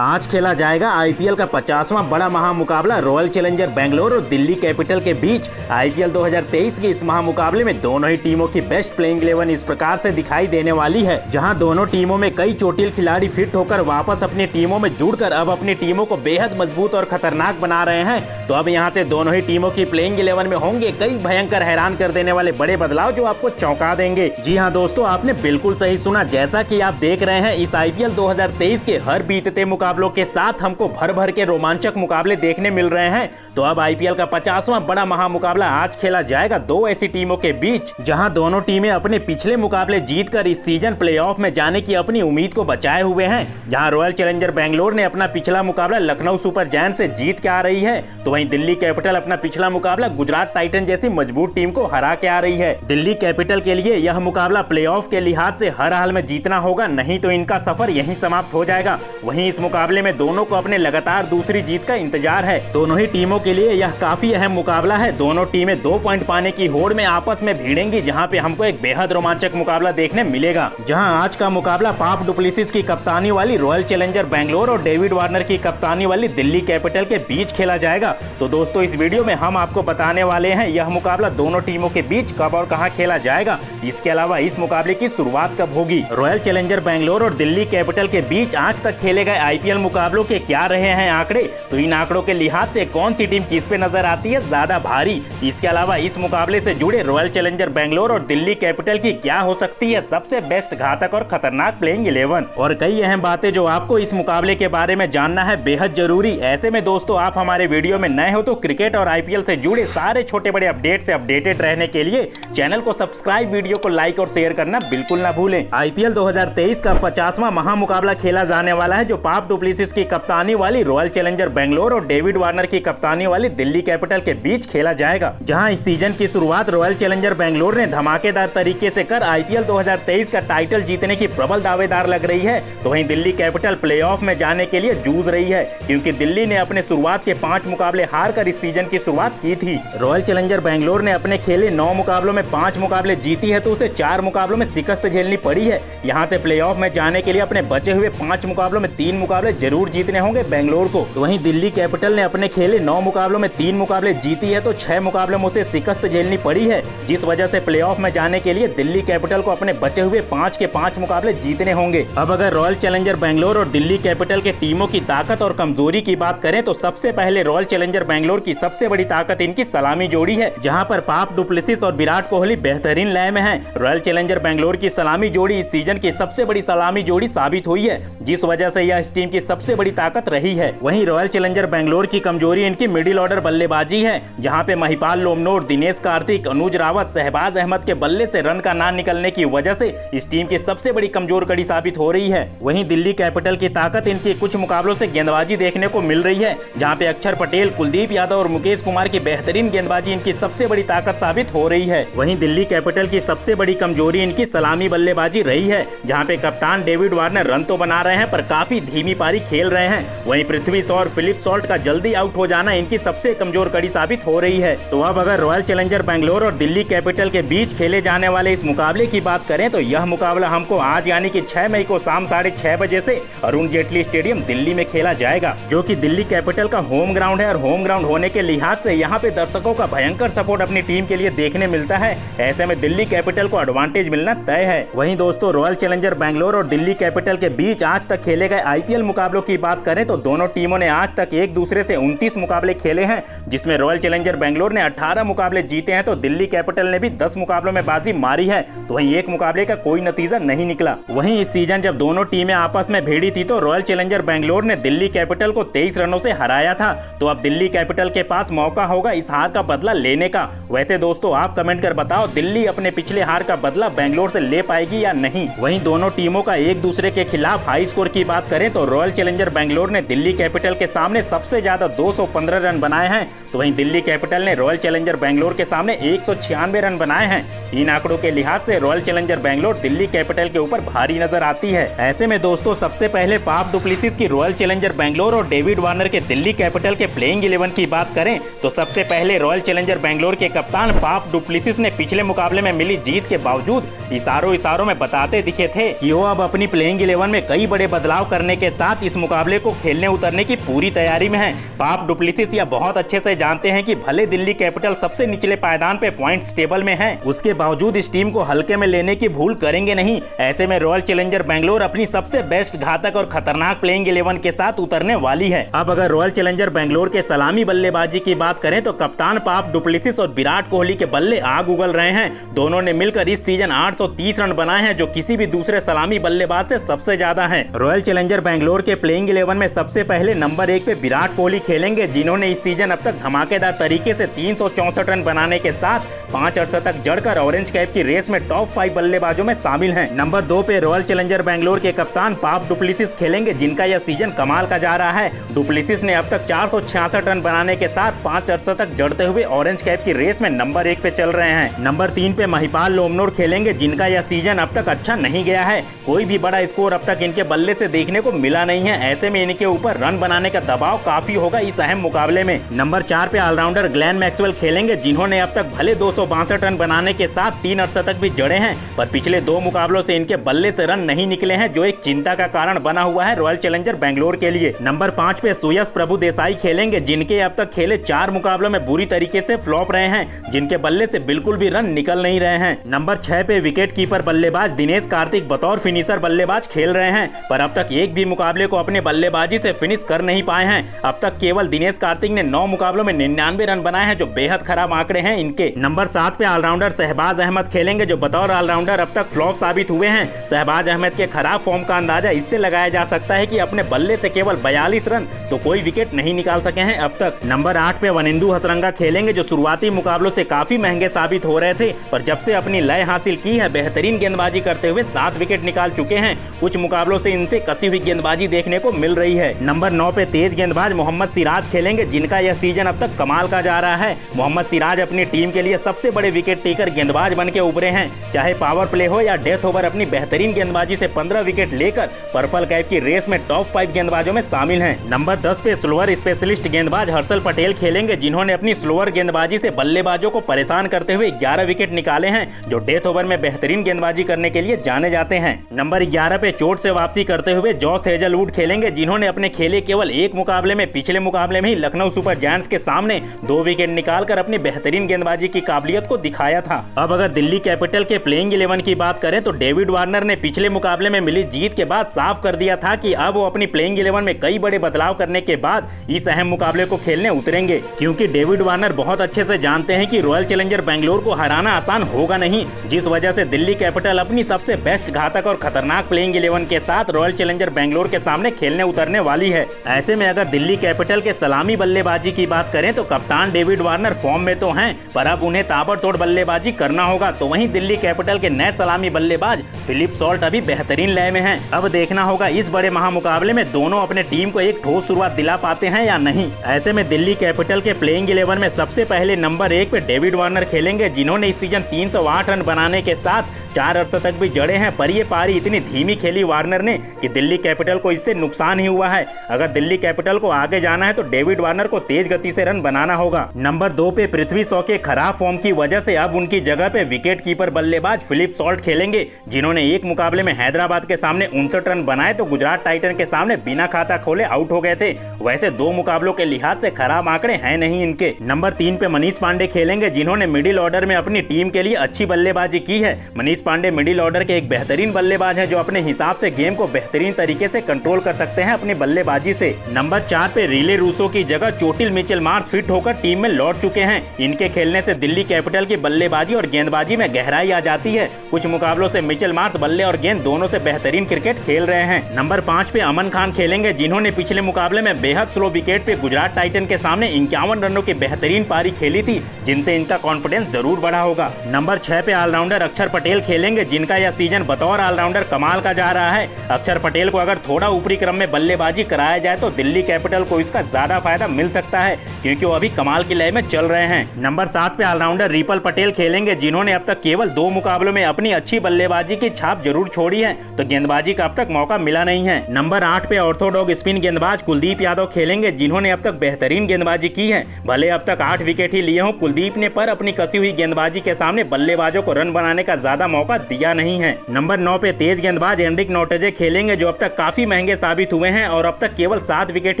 आज खेला जाएगा आईपीएल का 50वां बड़ा महामुकाबला रॉयल चैलेंजर बेंगलोर और दिल्ली कैपिटल के बीच। आईपीएल 2023 के इस महामुकाबले में दोनों ही टीमों की बेस्ट प्लेइंग 11 इस प्रकार से दिखाई देने वाली है, जहां दोनों टीमों में कई चोटिल खिलाड़ी फिट होकर वापस अपनी टीमों में जुड़कर अब अपनी टीमों को बेहद मजबूत और खतरनाक बना रहे हैं। तो अब यहां से दोनों ही टीमों की प्लेइंग 11 में होंगे कई भयंकर हैरान कर देने वाले बड़े बदलाव जो आपको चौंका देंगे। जी हाँ दोस्तों, आपने बिल्कुल सही सुना। जैसा कि आप देख रहे हैं, इस आईपीएल 2023 के हर बीतते मुकाबलों के साथ हमको भर भर के रोमांचक मुकाबले देखने मिल रहे हैं। तो अब आईपीएल का 50वां बड़ा महामुकाबला आज खेला जाएगा दो ऐसी टीमों के बीच, जहां दोनों टीमें अपने पिछले मुकाबले जीतकर इस सीजन प्लेऑफ में जाने की अपनी उम्मीद को बचाए हुए हैं। जहां रॉयल चैलेंजर बेंगलोर ने अपना पिछला मुकाबला लखनऊ सुपर जायंट्स से जीत के आ रही है, तो वहीं दिल्ली कैपिटल अपना पिछला मुकाबला गुजरात टाइटन जैसी मजबूत टीम को हरा के आ रही है। दिल्ली कैपिटल के लिए यह मुकाबला प्लेऑफ के लिहाज से हर हाल में जीतना होगा, नहीं तो इनका सफर यहीं समाप्त हो जाएगा। वहीं इस मुकाबले में दोनों को अपने लगातार दूसरी जीत का इंतजार है। दोनों ही टीमों के लिए यह काफी अहम मुकाबला है। दोनों टीमें 2 पॉइंट पाने की होड़ में आपस में भिड़ेंगी, जहां पे हमको एक बेहद रोमांचक मुकाबला देखने मिलेगा। जहां आज का मुकाबला पाप डुप्लेसिस की कप्तानी वाली रॉयल चैलेंजर बेंगलोर और डेविड वार्नर की कप्तानी वाली दिल्ली कैपिटल के बीच खेला जाएगा। तो दोस्तों, इस वीडियो में हम आपको बताने वाले हैं यह मुकाबला दोनों टीमों के बीच कब और कहां खेला जाएगा। इसके अलावा इस मुकाबले की शुरुआत कब होगी। रॉयल चैलेंजर बेंगलोर और दिल्ली कैपिटल के बीच आज तक खेले गए आईपीएल मुकाबलों के क्या रहे हैं आंकड़े, तो इन आंकड़ों के लिहाज से कौन सी टीम किस पे नजर आती है ज्यादा भारी। इसके अलावा इस मुकाबले से जुड़े रॉयल चैलेंजर बेंगलोर और दिल्ली कैपिटल की क्या हो सकती है सबसे बेस्ट घातक और खतरनाक प्लेइंग 11, और कई अहम बातें जो आपको इस मुकाबले के बारे में जानना है बेहद जरूरी। ऐसे में दोस्तों, आप हमारे वीडियो में नए हो तो क्रिकेट और आईपीएल से जुड़े सारे छोटे बड़े अपडेट से अपडेटेड रहने के लिए चैनल को सब्सक्राइब, वीडियो को लाइक और शेयर करना बिल्कुल ना भूलें। आईपीएल 2023 का 50वां महामुकाबला खेला जाने वाला है, जो पाप डुप्लेसिस की कप्तानी वाली रॉयल चैलेंजर बेंगलोर और डेविड वार्नर की कप्तानी वाली दिल्ली कैपिटल के बीच खेला जाएगा। जहां इस सीजन की शुरुआत रॉयल चैलेंजर बेंगलोर ने धमाकेदार तरीके से कर आईपीएल 2023 का टाइटल जीतने की प्रबल दावेदार लग रही है, तो वहीं दिल्ली कैपिटल प्लेऑफ में जाने के लिए जूझ रही है, क्योंकि दिल्ली ने अपने शुरुआत के 5 मुकाबले हार कर इस सीजन की शुरुआत की थी। रॉयल चैलेंजर बेंगलोर ने अपने खेले 9 मुकाबलों में 5 मुकाबले जीती है, तो उसे 4 मुकाबलों में शिकस्त झेलनी पड़ी है। यहाँ से प्लेऑफ में जाने के लिए अपने बचे हुए 5 मुकाबलों में 3 मुकाबले जरूर जीतने होंगे बेंगलोर को। तो वहीं दिल्ली कैपिटल ने अपने खेले 9 मुकाबलों में 3 मुकाबले जीती है, तो 6 मुकाबलों में उसे शिकस्त झेलनी पड़ी है, जिस वजह से प्लेऑफ में जाने के लिए दिल्ली कैपिटल को अपने बचे हुए 5 के 5 मुकाबले जीतने होंगे। अब अगर रॉयल चैलेंजर बेंगलोर और दिल्ली कैपिटल के टीमों की ताकत और कमजोरी की बात करें, तो सबसे पहले रॉयल चैलेंजर बेंगलोर की सबसे बड़ी ताकत इनकी सलामी जोड़ी है, जहां पर पाप डुप्लेसिस और विराट कोहली बेहतरीन लय में हैं। रॉयल चैलेंजर बेंगलोर की सलामी जोड़ी इस सीजन की सबसे बड़ी सलामी जोड़ी साबित हुई है, जिस वजह से यह इस टीम की सबसे बड़ी ताकत रही है। वहीं रॉयल चैलेंजर बेंगलोर की कमजोरी इनकी मिडिल ऑर्डर बल्लेबाजी है, जहां पे महिपाल लोमनोर, दिनेश कार्तिक, अनुज रावत, शहबाज अहमद के बल्ले से रन का ना निकलने की वजह से इस टीम की सबसे बड़ी कमजोर कड़ी साबित हो रही है। वहीं दिल्ली कैपिटल की ताकत इनकी कुछ मुकाबलों से गेंदबाजी देखने को मिल रही है, जहां पे अक्षर पटेल, कुलदीप यादव और मुकेश कुमार की बेहतरीन गेंदबाजी इनकी सबसे बड़ी ताकत साबित हो रही है। वहीं दिल्ली कैपिटल की सबसे बड़ी कमजोरी इनकी सलामी बल्लेबाजी रही है, जहां पे कप्तान डेविड वार्नर रन तो बना रहे हैं पर काफी धीमी पारी खेल रहे हैं। वहीं पृथ्वी शॉ और फिलिप सॉल्ट का जल्दी आउट हो जाना इनकी सबसे कमजोर कड़ी साबित हो रही है। तो अब अगर रॉयल चैलेंजर बेंगलोर और दिल्ली कैपिटल के बीच खेले जाने वाले इस मुकाबले की बात करें, तो यह मुकाबला हमको आज यानी कि 6 मई को शाम 6:30 बजे से अरुण जेटली स्टेडियम दिल्ली में खेला जाएगा, जो कि दिल्ली कैपिटल का होम ग्राउंड है। और होम ग्राउंड होने के लिहाज से यहाँ पे दर्शकों का भयंकर सपोर्ट अपनी टीम के लिए देखने मिलता है। ऐसे में दिल्ली कैपिटल को एडवांटेज मिलना तय है। वहीं दोस्तों, रॉयल चैलेंजर बेंगलोर और दिल्ली कैपिटल के बीच आज तक खेले गए आईपीएल मुकाबलों की बात करें, तो दोनों टीमों ने आज तक एक दूसरे से 29 मुकाबले खेले हैं, जिसमें रॉयल चैलेंजर बेंगलोर ने 18 मुकाबले जीते हैं, तो दिल्ली कैपिटल ने भी 10 मुकाबलों में बाजी मारी है। तो वहीं एक मुकाबले का कोई नतीजा नहीं निकला। वहीं इस सीजन जब दोनों टीमें आपस में भिड़ी थी, तो रॉयल चैलेंजर बेंगलोर ने दिल्ली कैपिटल को 23 रनों से हराया था। तो अब दिल्ली कैपिटल के पास मौका होगा इस हार का बदला लेने का। वैसे दोस्तों, आप कमेंट कर बताओ, दिल्ली अपने पिछले हार का बदला बेंगलोर से ले पाएगी या नहीं। वहीं दोनों टीमों का एक दूसरे के खिलाफ हाई स्कोर की बात करें, तो रॉयल चैलेंजर बेंगलोर ने दिल्ली कैपिटल के सामने सबसे ज्यादा 215 रन बनाए हैं, तो वहीं दिल्ली कैपिटल ने रॉयल चैलेंजर बेंगलोर के सामने 196 रन बनाए हैं। इन आंकड़ों के लिहाज से royal challenger Bangalore Delhi capital के ऊपर भारी नजर आती है। ऐसे में दोस्तों, सबसे पहले पाप डुप्लेसिस की रॉयल चैलेंजर बेंगलोर और डेविड वार्नर के दिल्ली कैपिटल के प्लेइंग 11 की बात करें, तो सबसे पहले रॉयल चैलेंजर बेंगलोर के कप्तान पाप डुप्लेसिस ने पिछले मुकाबले में मिली जीत के बावजूद इशारों में बताते दिखे थे कि वो अब अपनी प्लेइंग 11 में कई बड़े बदलाव करने के साथ साथ इस मुकाबले को खेलने उतरने की पूरी तैयारी में है। फाफ डु प्लेसिस यह बहुत अच्छे से जानते हैं कि भले दिल्ली कैपिटल सबसे निचले पायदान पे पॉइंट्स टेबल में है, उसके बावजूद इस टीम को हल्के में लेने की भूल करेंगे नहीं। ऐसे में रॉयल चैलेंजर बेंगलोर अपनी सबसे बेस्ट घातक और खतरनाक प्लेइंग 11 के साथ उतरने वाली है। अब अगर रॉयल चैलेंजर बेंगलोर के सलामी बल्लेबाजी की बात करें तो कप्तान फाफ डु प्लेसिस और विराट कोहली के बल्ले आग उगल रहे हैं। दोनों ने मिलकर इस सीजन 830 रन बनाए हैं, जो किसी भी दूसरे सलामी बल्लेबाज से सबसे ज्यादा है। रॉयल चैलेंजर बेंगलोर के प्लेइंग 11 में सबसे पहले नंबर 1 पे विराट कोहली खेलेंगे, जिन्होंने इस सीजन अब तक धमाकेदार तरीके से 364 रन बनाने के साथ 5 अर्शतक जड़कर ऑरेंज कैप की रेस में टॉप 5 बल्लेबाजों में शामिल हैं। नंबर 2 पे रॉयल चैलेंजर बेंगलोर के कप्तान फाफ डु प्लेसिस खेलेंगे, जिनका यह सीजन कमाल का जा रहा है। डु प्लेसिस ने अब तक 466 रन बनाने के साथ 5 अर्शतक जड़ते हुए ऑरेंज कैप की रेस में नंबर 1 पे चल रहे हैं। नंबर 3 पे महिपाल लोमनोर खेलेंगे, जिनका यह सीजन अब तक अच्छा नहीं गया है। कोई भी बड़ा स्कोर अब तक इनके बल्ले से देखने को मिला नहीं है। ऐसे में इनके ऊपर रन बनाने का दबाव काफी होगा इस अहम मुकाबले में। नंबर 4 पे ऑलराउंडर ग्लेन मैक्सवेल खेलेंगे, जिन्होंने अब तक भले 262 रन बनाने के साथ 3 अर्शतक भी जड़े हैं, पर पिछले 2 मुकाबलों से इनके बल्ले से रन नहीं निकले हैं, जो एक चिंता का कारण बना हुआ है रॉयल चैलेंजर बेंगलोर के लिए। नंबर 5 पे सुयश प्रभु देसाई खेलेंगे, जिनके अब तक खेले 4 मुकाबलों में बुरी तरीके से फ्लॉप रहे हैं, जिनके बल्ले से बिल्कुल भी रन निकल नहीं रहे हैं। नंबर 6 पे विकेट कीपर बल्लेबाज दिनेश कार्तिक बतौर फिनिशर बल्लेबाज खेल रहे हैं, पर अब तक एक भी मुकाबले को अपने बल्लेबाजी से फिनिश कर नहीं पाए हैं। अब तक केवल दिनेश कार्तिक ने 9 मुकाबलों में 99 रन बनाए हैं, जो बेहद खराब आंकड़े हैं इनके। नंबर 7 पे ऑलराउंडर शहबाज अहमद खेलेंगे, जो बतौर ऑलराउंडर अब तक फ्लॉप साबित हुए हैं। शहबाज अहमद के खराब फॉर्म का अंदाजा इससे लगाया जा सकता है कि अपने बल्ले से केवल 42 रन तो कोई विकेट नहीं निकाल सके हैं अब तक। नंबर 8 पे वनिंदु हसरंगा खेलेंगे, जो शुरुआती मुकाबलों से काफी महंगे साबित हो रहे थे, पर जब से अपनी लय हासिल की है बेहतरीन गेंदबाजी करते हुए 7 विकेट निकाल चुके हैं। कुछ मुकाबलों से इनसे कसी हुई गेंदबाजी देखने को मिल रही है। नंबर 9 पे तेज गेंदबाज मोहम्मद सिराज खेलेंगे, जिनका यह सीजन अब तक कमाल का जा रहा है। मोहम्मद सिराज अपनी टीम के लिए सबसे बड़े विकेट टेकर गेंदबाज बन के उभरे हैं। चाहे पावर प्ले हो या डेथ ओवर, अपनी बेहतरीन गेंदबाजी से 15 विकेट लेकर पर्पल कैप की रेस में टॉप 5 गेंदबाजों में शामिल हैं। नंबर 10 पे स्लोअर स्पेशलिस्ट गेंदबाज हर्षल पटेल खेलेंगे, जिन्होंने अपनी स्लोअर गेंदबाजी से बल्लेबाजों को परेशान करते हुए 11 विकेट निकाले हैं, जो डेथ ओवर में बेहतरीन गेंदबाजी करने के लिए जाने जाते हैं। नंबर 11 पे चोट से वापसी करते हुए जॉस हेजलवुड खेलेंगे, जिन्होंने अपने खेले केवल एक मुकाबले में पिछले मुकाबले में ही लखनऊ सुपर जायंट्स के सामने 2 विकेट निकालकर अपनी बेहतरीन गेंदबाजी की काबिलियत को दिखाया था। अब अगर दिल्ली कैपिटल के प्लेइंग 11 की बात करें तो डेविड वार्नर ने पिछले मुकाबले में मिली जीत के बाद साफ कर दिया था कि अब वो अपनी प्लेइंग 11 में कई बड़े बदलाव करने के बाद इस अहम मुकाबले को खेलने उतरेंगे, क्योंकि डेविड वार्नर बहुत अच्छे से जानते हैं कि रॉयल चैलेंजर बेंगलोर को हराना आसान होगा नहीं, जिस वजह से दिल्ली कैपिटल अपनी सबसे बेस्ट घातक और खतरनाक प्लेइंग 11 के साथ रॉयल चैलेंजर बेंगलोर के सामने खेलने उतरने वाली है। ऐसे में अगर दिल्ली कैपिटल के सलामी बल्लेबाजी की बात करें तो कप्तान डेविड वार्नर फॉर्म में तो हैं, पर अब उन्हें ताबड़तोड़ बल्लेबाजी करना होगा। तो वहीं दिल्ली कैपिटल के नए सलामी बल्लेबाज फिलिप सॉल्ट अभी बेहतरीन लय में हैं। अब देखना होगा इस बड़े महामुकाबले में दोनों अपने टीम को एक ठोस शुरुआत दिला पाते हैं या नहीं। ऐसे में दिल्ली कैपिटल के प्लेइंग 11 में सबसे पहले नंबर 1 पे डेविड वार्नर खेलेंगे, जिन्होंने इस सीजन 308 रन बनाने के साथ 4 अर्शतक भी जड़े हैं, पर ये पारी इतनी धीमी खेली वार्नर ने कि दिल्ली कैपिटल को इससे नुकसान ही हुआ है। अगर दिल्ली कैपिटल को आगे जाना है तो डेविड वार्नर को तेज गति से रन बनाना होगा। नंबर 2 पे पृथ्वी शॉ के खराब फॉर्म की वजह से अब उनकी जगह पे विकेट कीपर बल्लेबाज फिलिप सॉल्ट खेलेंगे, जिन्होंने एक मुकाबले में हैदराबाद के सामने 59 रन बनाए तो गुजरात टाइटन के सामने बिना खाता खोले आउट हो गए थे। वैसे 2 मुकाबलों के लिहाज से खराब आंकड़े हैं नहीं इनके। नंबर 3 पे मनीष पांडे खेलेंगे, जिन्होंने मिडिल ऑर्डर में अपनी टीम के लिए अच्छी बल्लेबाजी की है। मनीष पांडे मिडिल ऑर्डर के एक बेहतरीन बल्लेबाज हैं, जो अपने हिसाब से गेम को बेहतरीन तरीके से कंट्रोल कर सकते हैं अपनी बल्लेबाजी से। नंबर 4 पे रिले रूसो की जगह चोटिल मिचेल मार्श फिट होकर टीम में लौट चुके हैं। इनके खेलने से दिल्ली कैपिटल की बल्लेबाजी और गेंदबाजी में गहराई आ जाती है। कुछ मुकाबलों से मिचेल मार्श बल्ले और गेंद दोनों से बेहतरीन क्रिकेट खेल रहे हैं। नंबर 5 पे अमन खान खेलेंगे, जिन्होंने पिछले मुकाबले में बेहद स्लो विकेट पे गुजरात टाइटन के सामने 51 रनों की बेहतरीन पारी खेली थी, जिनसे इनका कॉन्फिडेंस जरूर बढ़ा होगा। नंबर 6 पे ऑलराउंडर अक्षर पटेल खेलेंगे, जिनका यह सीजन बतौर ऑलराउंडर कमाल का जा रहा है। अक्षर पटेल को अगर थोड़ा ऊपरी क्रम में बल्लेबाजी कराया जाए तो दिल्ली कैपिटल को इसका ज्यादा फायदा मिल सकता है, क्योंकि वो अभी कमाल की लय में चल रहे हैं। नंबर 7 पे ऑलराउंडर रिपल पटेल खेलेंगे, जिन्होंने अब तक केवल 2 मुकाबलों में अपनी अच्छी बल्लेबाजी की छाप जरूर छोड़ी है, तो गेंदबाजी का अब तक मौका मिला नहीं है। नंबर 8 पे ऑर्थोडॉक्स स्पिन गेंदबाज कुलदीप यादव खेलेंगे, जिन्होंने अब तक बेहतरीन गेंदबाजी की है। भले अब तक 8 विकेट ही लिए हों कुलदीप ने, पर अपनी कसी हुई गेंदबाजी के सामने बल्लेबाजों को रन बनाने का ज्यादा मौका दिया नहीं है। नंबर 9 पे तेज गेंदबाज एंड्रिक नोटेजे खेलेंगे, जो अब तक काफी महंगे साबित हुए हैं और अब तक केवल 7 विकेट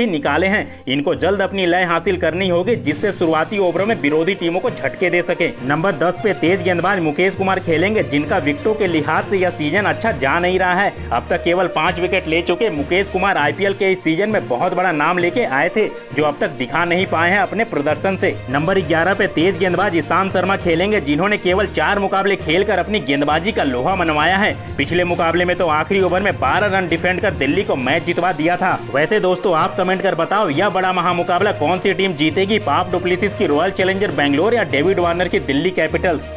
ही निकाले हैं। इनको जल्द अपनी लय हासिल करनी होगी जिससे शुरुआती ओवरों में विरोधी टीमों को झटके दे सके। नंबर 10 पे तेज गेंदबाज मुकेश कुमार खेलेंगे, जिनका विकेटों के लिहाज से यह सीजन अच्छा जा नहीं रहा है। अब तक केवल 5 विकेट ले चुके मुकेश कुमार आईपीएल के इस सीजन में बहुत बड़ा नाम लेके आए थे, जो अब तक दिखा नहीं पाए हैं अपने प्रदर्शन से। नंबर 11 पे तेज गेंदबाज ईशांत शर्मा खेलेंगे, जिन्होंने केवल 4 मुकाबले खेलकर अपनी गेंदबाजी का लोहा मनवाया है। पिछले मुकाबले में तो आखिरी ओवर में 12 रन डिफेंड कर दिल्ली को मैच जितवा दिया था। वैसे दोस्तों, आप कमेंट कर बताओ, यह बड़ा महामुकाबला कौन सी टीम जीतेगी? फाफ डुप्लेसिस की रॉयल चैलेंजर बैंगलोर या डेविड वार्नर की दिल्ली कैपिटल्स?